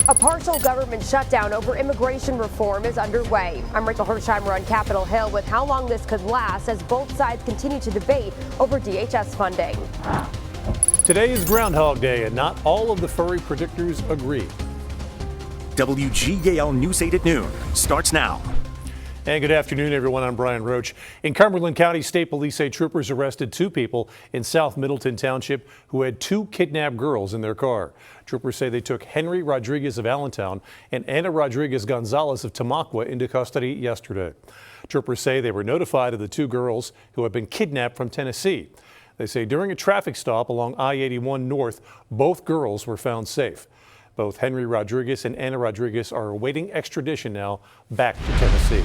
A partial government shutdown over immigration reform is underway. I'm Rachel Hersheimer on Capitol Hill with how long this could last as both sides continue to debate over DHS funding. Today is Groundhog Day, and not all of the furry predictors agree. WGAL News 8 at noon starts now. And good afternoon, everyone. I'm Brian Roach. In Cumberland County, State Police say troopers arrested two people in South Middleton Township who had two kidnapped girls in their car. Troopers say they took Henry Rodriguez of Allentown and Anna Rodriguez Gonzalez of Tamaqua into custody yesterday. Troopers say they were notified of the two girls who had been kidnapped from Tennessee. They say during a traffic stop along I-81 North, both girls were found safe. Both Henry Rodriguez and Anna Rodriguez are awaiting extradition now back to Tennessee.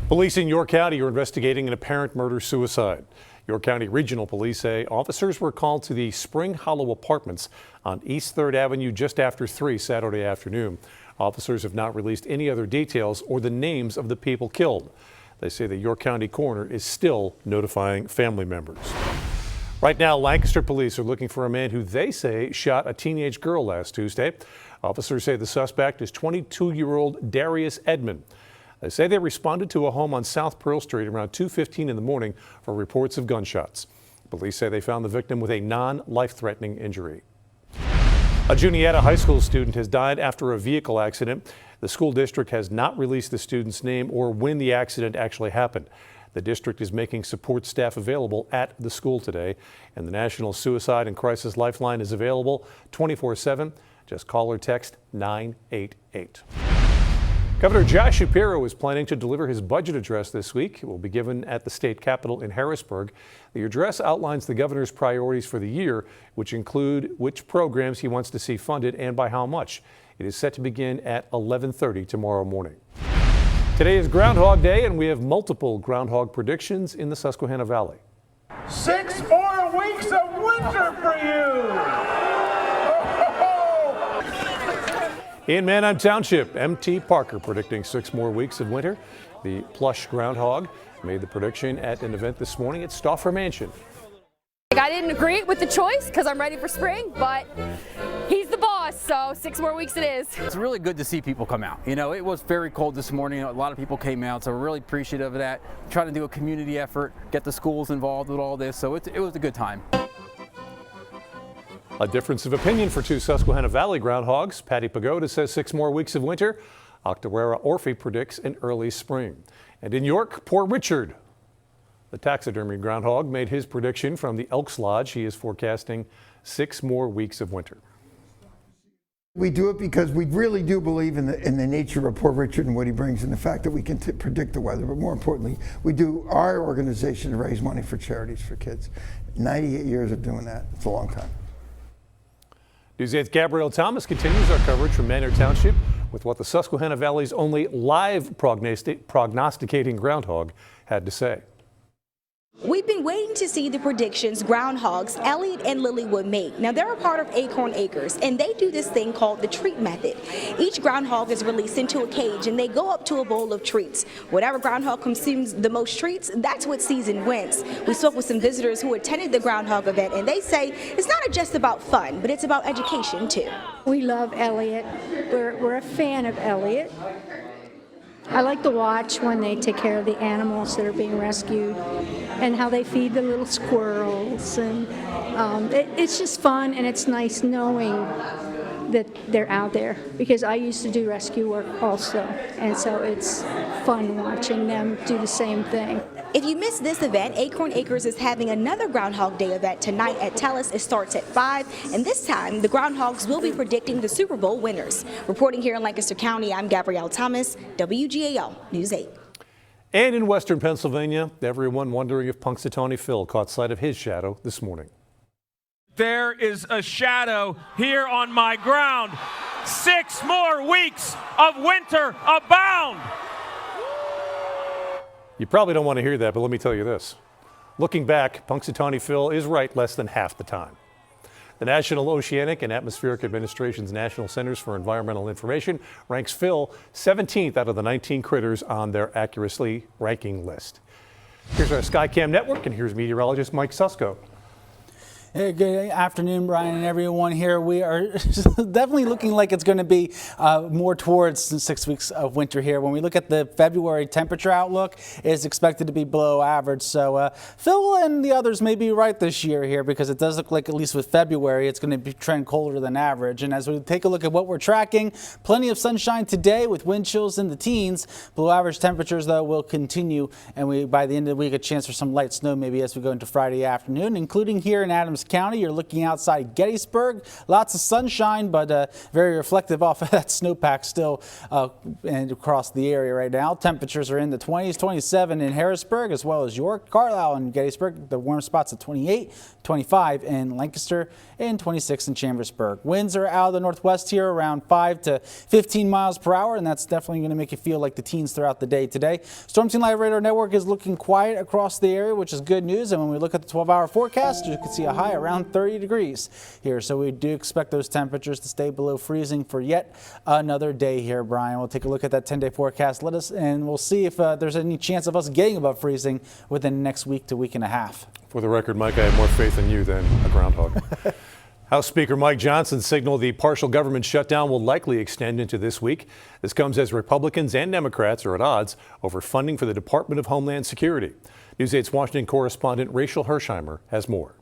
Police in York County are investigating an apparent murder-suicide. York County Regional Police say officers were called to the Spring Hollow Apartments on East 3rd Avenue just after 3 Saturday afternoon. Officers have not released any other details or the names of the people killed. They say the York County coroner is still notifying family members. Right now, Lancaster police are looking for a man who they say shot a teenage girl last Tuesday. Officers say the suspect is 22-year-old Darius Edmond. They say they responded to a home on South Pearl Street around 2:15 in the morning for reports of gunshots. Police say they found the victim with a non-life-threatening injury. A Juniata High School student has died after a vehicle accident. The school district has not released the student's name or when the accident actually happened. The district is making support staff available at the school today, and the National Suicide and Crisis Lifeline is available 24/7. Just call or text 988. Governor Josh Shapiro is planning to deliver his budget address this week. It will be given at the state capitol in Harrisburg. The address outlines the governor's priorities for the year, which include which programs he wants to see funded and by how much. It is set to begin at 11:30 tomorrow morning. Today is Groundhog Day, and we have multiple groundhog predictions in the Susquehanna Valley. 6 more weeks of winter for you! In Manheim Township, M.T. Parker predicting 6 more weeks of winter. The plush groundhog made the prediction at an event this morning at Stauffer Mansion. I didn't agree with the choice because I'm ready for spring, but he's the boss, so 6 more weeks it is. It's really good to see people come out. You know, it was very cold this morning. A lot of people came out, so we're really appreciative of that. Trying to do a community effort, get the schools involved with all this, so it was a good time. A difference of opinion for two Susquehanna Valley groundhogs. Patty Pagoda says 6 more weeks of winter. Octorara Orphy predicts an early spring. And in York, Poor Richard, the taxidermy groundhog, made his prediction from the Elks Lodge. He is forecasting 6 more weeks of winter. We do it because we really do believe in the nature of Poor Richard and what he brings and the fact that we can predict the weather. But more importantly, we do our organization to raise money for charities for kids. 98 years of doing that. It's a long time. News 8's Gabrielle Thomas continues our coverage from Manor Township with what the Susquehanna Valley's only live prognosticating groundhog had to say. We've been waiting to see the predictions groundhogs Elliot and Lily would make. Now, they're a part of Acorn Acres, and they do this thing called the treat method. Each groundhog is released into a cage, and they go up to a bowl of treats. Whatever groundhog consumes the most treats, that's what season wins. We spoke with some visitors who attended the groundhog event, and they say it's not just about fun, but it's about education, too. We love Elliot. We're a fan of Elliot. I like to watch when they take care of the animals that are being rescued and how they feed the little squirrels. And it's just fun, and it's nice knowing that they're out there, because I used to do rescue work also, and so it's fun watching them do the same thing. If you missed this event, Acorn Acres is having another Groundhog Day event tonight at Telus. It starts at 5, and this time the Groundhogs will be predicting the Super Bowl winners. Reporting here in Lancaster County, I'm Gabrielle Thomas, WGAL News 8. And in western Pennsylvania, everyone wondering if Punxsutawney Phil caught sight of his shadow this morning. There is a shadow here on my ground. 6 more weeks of winter abound. You probably don't want to hear that, but let me tell you this. Looking back, Punxsutawney Phil is right less than half the time. The National Oceanic and Atmospheric Administration's National Centers for Environmental Information ranks Phil 17th out of the 19 critters on their accuracy ranking list. Here's our Skycam network, and here's meteorologist Mike Susko. Hey, good afternoon, Brian, and everyone here. We are definitely looking like it's going to be more towards 6 weeks of winter here. When we look at the February temperature outlook, it's expected to be below average. So Phil and the others may be right this year here, because it does look like, at least with February, it's going to be trend colder than average. And as we take a look at what we're tracking, plenty of sunshine today with wind chills in the teens. Below average temperatures, though, will continue, and by the end of the week, a chance for some light snow maybe as we go into Friday afternoon, including here in Adams County. You're looking outside Gettysburg, lots of sunshine, but very reflective off of that snowpack still and across the area right now. Temperatures are in the 20s, 27 in Harrisburg, as well as York, Carlisle, and Gettysburg. The warm spots at 28, 25 in Lancaster, and 26 in Chambersburg. Winds are out of the northwest here around 5 to 15 miles per hour, and that's definitely going to make you feel like the teens throughout the day today. Storm Team Live Radar Network is looking quiet across the area, which is good news. And when we look at the 12-hour forecast, you can see a high around 30 degrees here. So we do expect those temperatures to stay below freezing for yet another day here, Brian. We'll take a look at that 10-day forecast. And we'll see if there's any chance of us getting above freezing within the next week to week and a half. For the record, Mike, I have more faith in you than a groundhog. House Speaker Mike Johnson signaled the partial government shutdown will likely extend into this week. This comes as Republicans and Democrats are at odds over funding for the Department of Homeland Security. News 8's Washington correspondent Rachel Hersheimer has more.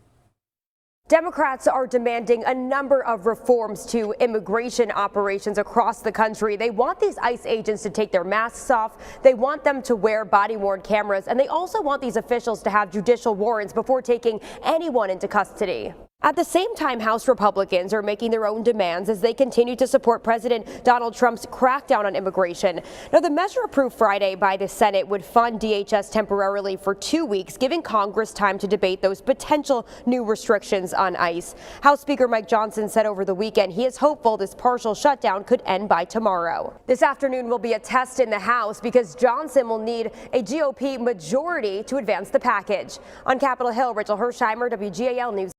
Democrats are demanding a number of reforms to immigration operations across the country. They want these ICE agents to take their masks off. They want them to wear body-worn cameras, and they also want these officials to have judicial warrants before taking anyone into custody. At the same time, House Republicans are making their own demands as they continue to support President Donald Trump's crackdown on immigration. Now, the measure approved Friday by the Senate would fund DHS temporarily for 2 weeks, giving Congress time to debate those potential new restrictions on ICE. House Speaker Mike Johnson said over the weekend he is hopeful this partial shutdown could end by tomorrow. This afternoon will be a test in the House because Johnson will need a GOP majority to advance the package. On Capitol Hill, Rachel Hersheimer, WGAL News.